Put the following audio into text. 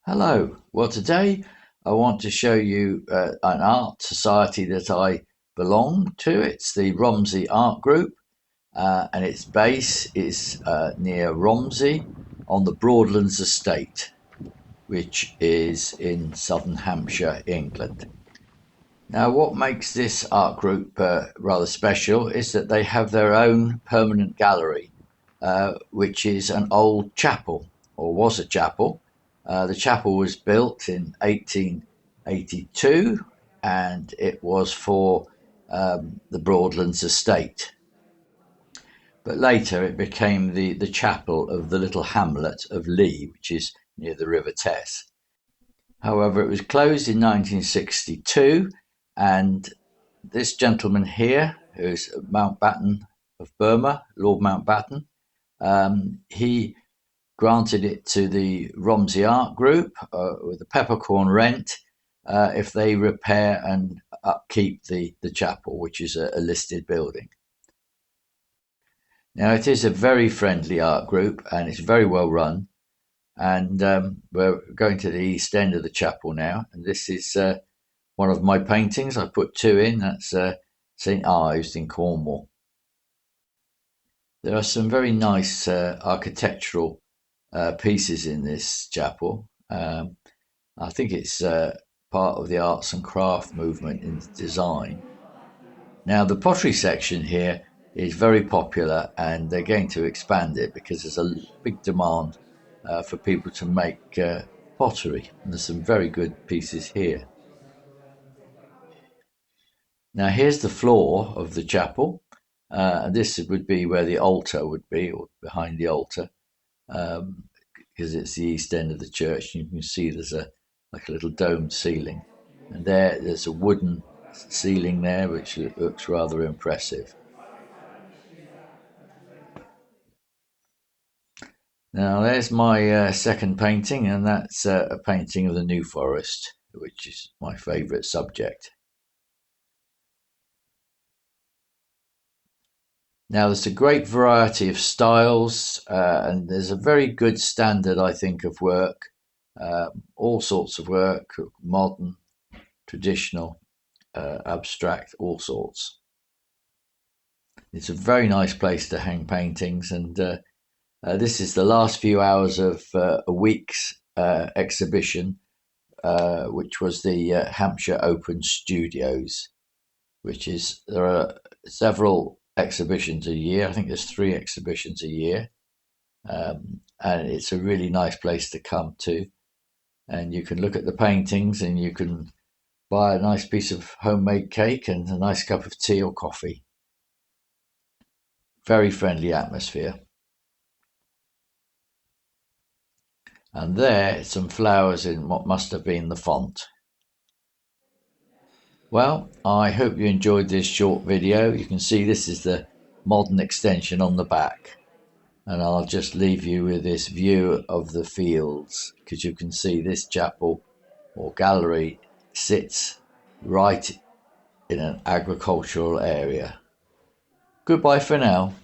Hello. Well, today I want to show you an art society that I belong to. It's the Romsey Art Group, and its base is near Romsey on the Broadlands Estate, which is in southern Hampshire, England. Now, what makes this art group rather special is that they have their own permanent gallery, which is an old chapel, or was a chapel. The chapel was built in 1882 and it was for the Broadlands Estate. But later it became the chapel of the little hamlet of Lee, which is near the River Tess. However, it was closed in 1962, and this gentleman here, who's Mountbatten of Burma, Lord Mountbatten, he granted it to the Romsey Art Group with a peppercorn rent if they repair and upkeep the chapel, which is a listed building. Now, it is a very friendly art group and it's very well run. And we're going to the east end of the chapel now. And this is one of my paintings. I put two in. That's St. Ives in Cornwall. There are some very nice architectural pieces in this chapel. I think it's part of the arts and craft movement in design. Now, the pottery section here is very popular and they're going to expand it because there's a big demand for people to make pottery. And there's some very good pieces here. Now, here's the floor of the chapel. And this would be where the altar would be, or behind the altar, because it's the east end of the church. And you can see there's like a little domed ceiling. And there's a wooden ceiling there, which looks rather impressive. Now, there's my second painting, and that's a painting of the New Forest, which is my favourite subject. Now, there's a great variety of styles, and there's a very good standard, I think, of work. All sorts of work, modern, traditional, abstract, all sorts. It's a very nice place to hang paintings, and this is the last few hours of a week's exhibition, which was the Hampshire Open Studios, there are several exhibitions a year. I think there's 3 exhibitions a year, and it's a really nice place to come to. And you can look at the paintings, and you can buy a nice piece of homemade cake and a nice cup of tea or coffee. Very friendly atmosphere. And there, some flowers in what must have been the font. Well, I hope you enjoyed this short video. You can see this is the modern extension on the back. And I'll just leave you with this view of the fields, because you can see this chapel or gallery sits right in an agricultural area. Goodbye for now.